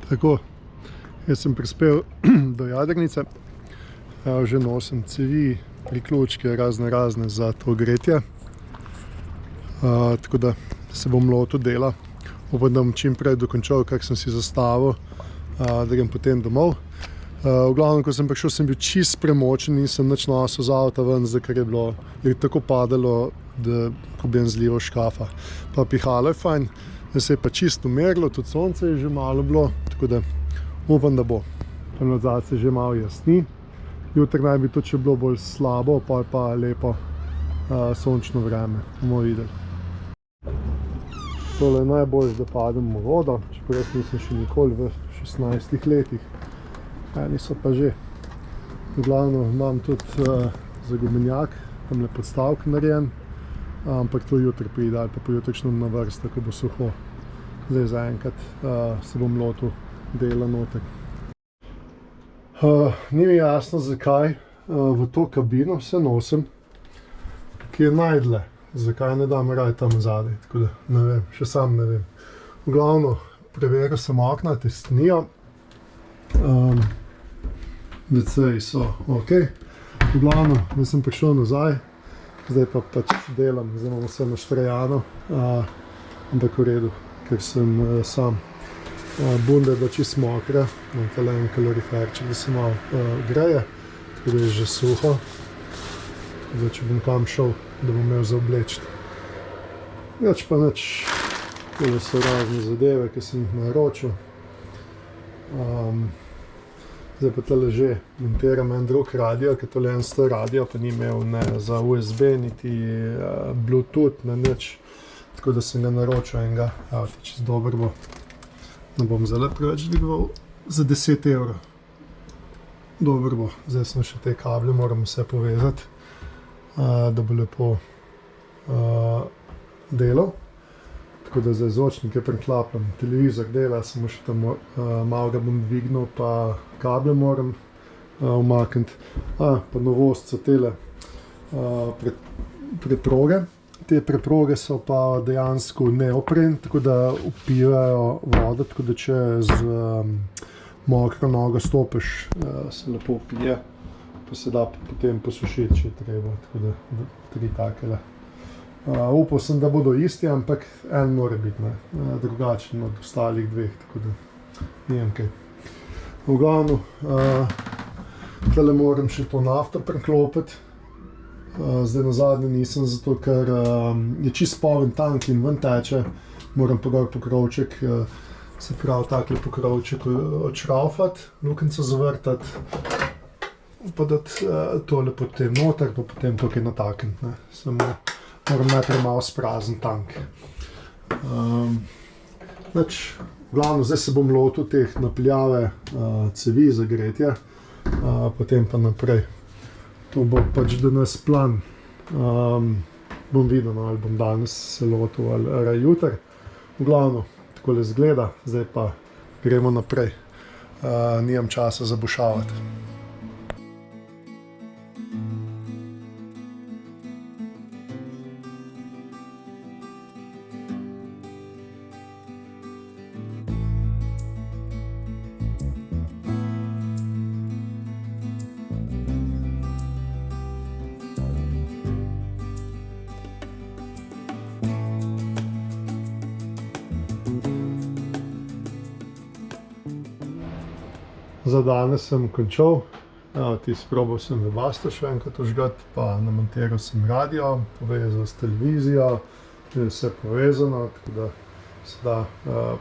Tako, jaz sem prispel do jadrnice, že nosim cevi, priključke razne za to gretje, tako da se bom lotil dela. Upam, da bom čim prej dokončal, kak sem si zastavil, da grem potem domov. V glavnem, ko sem prišel, sem bil čist premočen, nisem nič nosil z avta ven, ker je tako padalo, da ko bi zlival škafa. Pa pihalo je fajn, da se je pa čist umirilo, tudi sonce je že malo bilo, tako da upam, da bo. Tam nazaj se že malo jasni. Jutri naj bi tudi še bilo bolj slabo, pa je pa lepo sončno vreme, bomo videli. Tole je najbolj, da padem v vodo, čeprav jaz nisem še nikoli v 16 letih. Eni so pa že. V glavnem imam tudi za gumenjak, tam le podstavk narejen, ampak to jutri pride ali pa pojutrišnjem na vrsta, ko bo suho. Zdaj zaenkrat se bom lotil dela noter. Ni mi jasno, zakaj v to kabino se nosim, ki je najdle. Zakaj ne dam raj tam zadaj, tako da ne vem, še sam ne vem. V glavnem, preveril sem okna, testnijo. WC-ji so ok. V glavnem, jaz sem prišel nazaj, zdaj pa pač delam, zdaj imam vse naštrajano, ampak v redu, ker sem sam. Bunda je bila čist mokra, imam tale en kaloriferček, da se malo greje, tako da je že suho. Zdaj, če bom kam šel, da bom imel za obleči. Več pa nič, tole so razne zadeve, ki sem jih naročil. Zdaj pa tole že montiram en drug radio, ker tole en star radio, pa ni imel ne za USB, niti Bluetooth, ne nič. Tako da sem ga naročil enega, čist dober bo. Ne bom zdaj preveč dvigoval, za 10 €. Dober bo, zdaj sem še te kable, moram vse povezati, da bo lepo delal. Tako da zdaj zvočnike preklapljam, televizor dela, samo še tam malo ga bom dvignil, pa kable moram umakniti. Pa novost so tele preproge. Te preproge so pa dejansko neopren, tako da vpivajo vodo, tako da če z mokro nogo stopiš, se lepo vpije, pa se da potem posušiti, če je treba, tako da 3 takele. Upal sem, da bodo isti, ampak en mora biti, drugačen od ostalih 2, tako da ne vem kaj. V glavnem, tole moram še to nafto preklopiti. Zdaj nazadnje nisem, zato ker je čist poln tank in ven teče, moram pa gor pokrovček, se pravi takle pokrovček odšraufati, lukenco zavrtati, pa dati tole potem noter, pa potem tukaj natakniti, samo moram najprej malo sprazniti tank. V glavnem, zdaj se bom lotil teh napeljave cevi za gretje, potem pa naprej. To bo pač danes plan. Bom videl, ali bom danes se lotil ali jutri. V glavnem, takole izgleda, zdaj pa gremo naprej. Nimam časa za bušavati. Za danes sem končal, probal sem webasto še enkrat vžgati, pa namontiral sem radio, povezal s televizijo, je vse povezano, tako da se da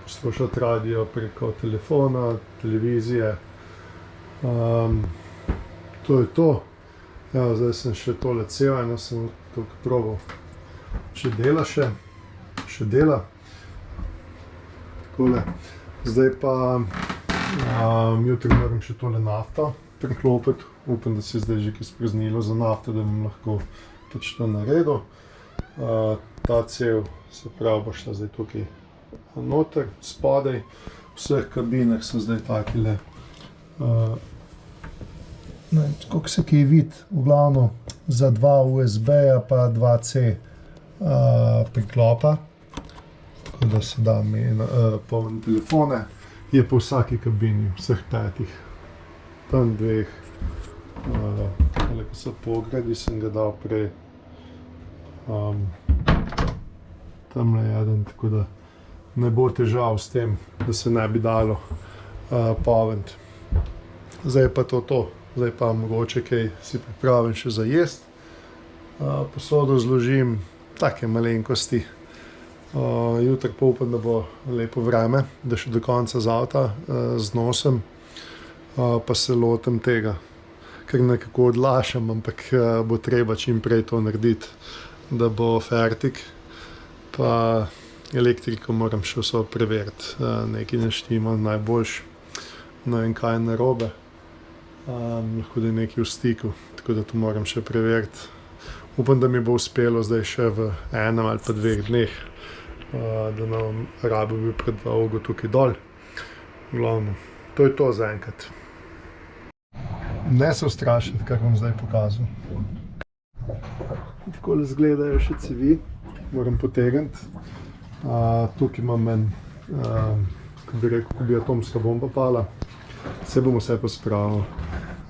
poslušati radio preko telefona, televizije. To je to. Zdaj sem še tole cel, eno sem tukaj probal, če dela še dela. Takole, zdaj pa jutri moram še tole nafto preklopiti. Upam, da se je zdaj že kaj spreznilo za nafto, da bom lahko pač to naredil. Ta cev, se pravi, bo šla zdaj tukaj noter, spodaj. V vseh kabinah so zdaj takile, ne vem, koliko se kaj vidi, v glavnem za 2 USB-ja pa 2 C priklopa. Tako da se da polniti telefone. je po vsaki kabini, vseh 5. Tam 2, ko so pogradi, sem ga dal prej. Tamle je eden, tako da ne bo težav s tem, da se ne bi dalo poventi. Zdaj pa to. Zdaj pa mogoče kaj si pripravim še za jest. Posodo zložim, take malenkosti. Jutri pa upam, da bo lepo vreme, da še do konca z avta znosim, pa se lotim tega, ker nekako odlašam, ampak bo treba čim prej to narediti, da bo fertik. Pa elektriko moram še vso preveriti, nekaj ne štima najboljš, ne vem kaj je narobe, lahko da je nekaj v stiku, tako da to moram še preveriti. Upam, da mi bo uspelo zdaj še v 1 ali pa 2 dneh, da nam rabo bil predolgo tukaj dol. Glavno, to je to zaenkrat. Ne se ustrašiti, kar bom zdaj pokazal. Takole izgledajo še cevi, moram potegniti. Tukaj imam en, ko bi rekel, ko bi atomska bomba pala. Se bom vse pospravil,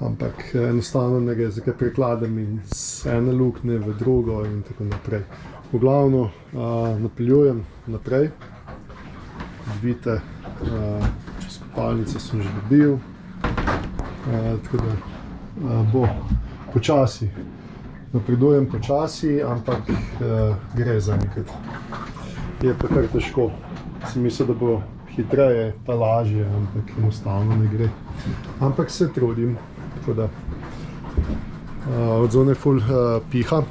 ampak enostavno ne gre, zakaj prikladem iz ene luknje v drugo in tako naprej. V glavno napeljujem naprej, vidite, čez kopalnice sem že dobil, tako da bo počasi, napredujem počasi, ampak gre zaenkrat. Je pa kar težko, sem mislil, da bo hitreje pa lažje, ampak enostavno ne gre. Ampak se trudim, tako da od zunaj ful piha,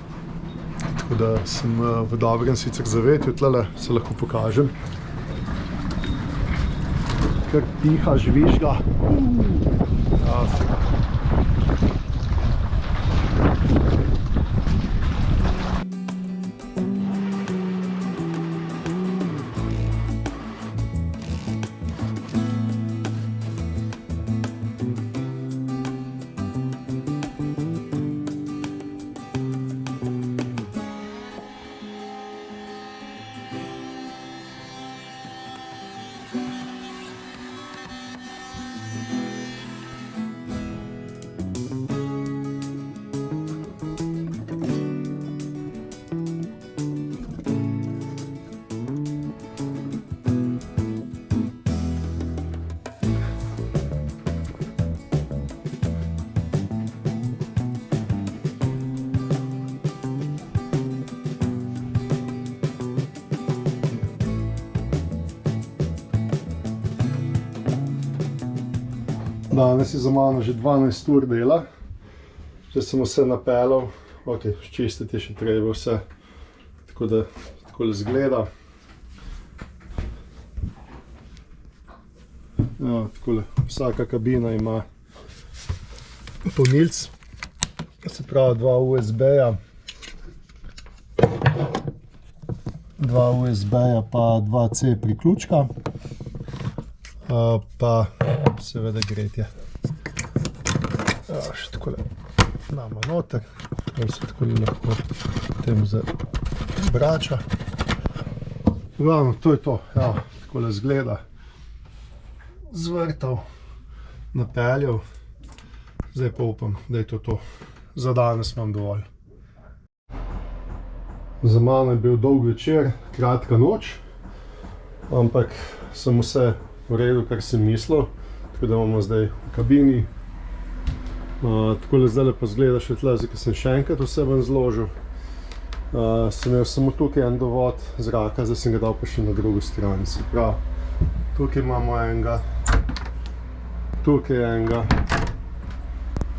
tako da sem v dobrem sicer zavetju, tlele se lahko pokažem. Kar piha, žvižga. Danes je za mano že 12 ur dela, že sem vse napeljal, ok, čistiti je še treba vse, tako da takole izgleda. Takole, vsaka kabina ima polnilc, se pravi 2 USB-ja, 2 USB-ja pa 2C priključka, pa seveda gretje. Še takole damo noter, da se takole lahko tem zabrača. Glavno, to je to, ja, takole izgleda. Zvrtal, napeljal, zdaj pa upam, da je to. Za danes imam dovolj. Za mano je bil dolg večer, kratka noč, ampak sem vse v redu, kar sem mislil. Tako da imamo zdaj v kabini. Takole zdaj pa zgleda še tle, zdaj, ker sem še enkrat vse ven zložil. Sem imel samo tukaj en dovod zraka, zdaj sem ga dal pa še na drugo stran. Se pravi, tukaj imamo enega, tukaj enega,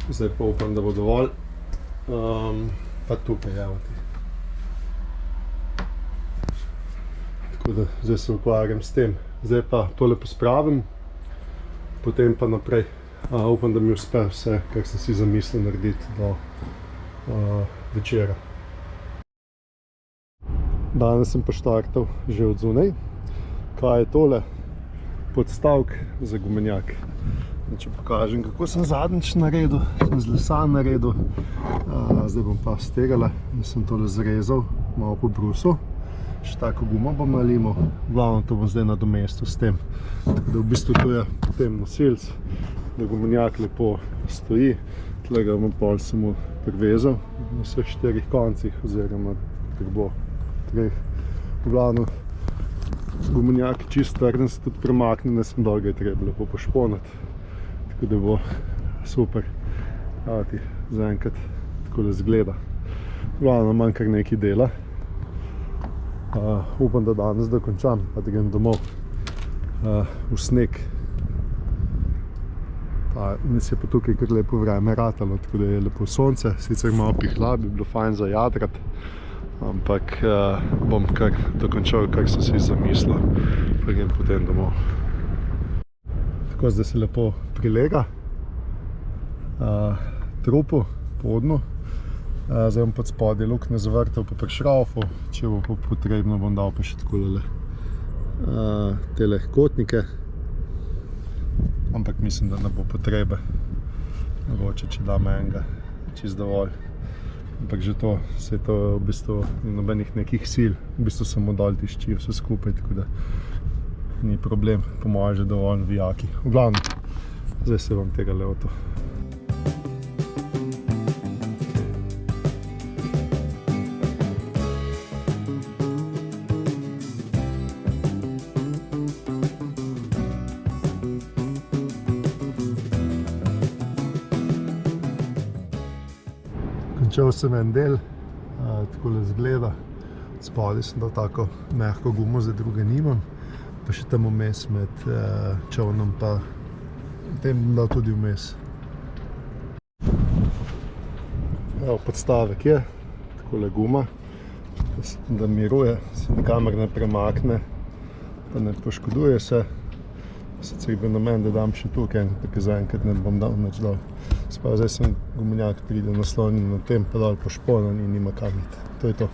zdaj pa upam, da bo dovolj. Pa tukaj, evo ti. Tako da zdaj se ukvarjam s tem. Zdaj pa tole pospravim. Potem pa naprej. Upam, da mi uspe vse, kar sem si zamislil narediti do večera. Danes sem pa štartal že od zunaj. Kaj je tole? Podstavek za gumenjak. Če pokažem, kako sem zadnjič naredil, sem z lesa naredil. Zdaj bom pa z tegale, da sem tole zrezal, malo pobrusil. še tako gumo bom nalimal, glavno to bom zdaj nadomestil s tem. Tako da v bistvu to je potem nosilc, da gumenjak lepo stoji. Tle ga bom pol samo privezal na vseh 4 koncih, oziroma bo 3. V glavno gumenjak je čist trden, se tudi premakne, ne sem dol ga je treba lepo pošponati. Tako da bo super. Ti zaenkrat tako da zgleda. V glavno manj kar nekaj dela. Upam, da danes dokončam, pa da grem domov v sneg. Danes je pa tukaj kar lepo vreme ratalo, tako da je lepo sonce, sicer malo pihla, bi bilo fajn za jadrat, ampak bom kar dokončal, kar sem si zamislil, pa grem potem domov. Tako, zdaj se lepo prilega trupu po dnu. Zdaj bom pod spodaj luknje zavrtel pa prišraufal, če bo potrebno bom dal pa še takole tele kotnike, ampak mislim, da ne bo potrebe, mogoče če dam enega čist dovolj, ampak že to, se to v bistvu ni nobenih nekih sil, v bistvu samo dol tišči vse skupaj, tako da ni problem, po moje že dovolj vijaki. V glavnem, zdaj se bom tega lotil. Končal sem en del, takole zgleda, spodaj sem dal tako mehko gumo, zdaj druge nimam, pa še tam vmes med čovnom pa tem bom dal tudi vmes. Evo, podstavek je, takole guma, da miruje, se nikamor ne premakne, pa ne poškoduje se. Sicer bi namen, da dam še tukaj, tako zaenkrat ne bom dal nič dol. Zdaj sem gumenjak pride naslonjen na tem, pa dol pošponan in nima kam iti. To je to.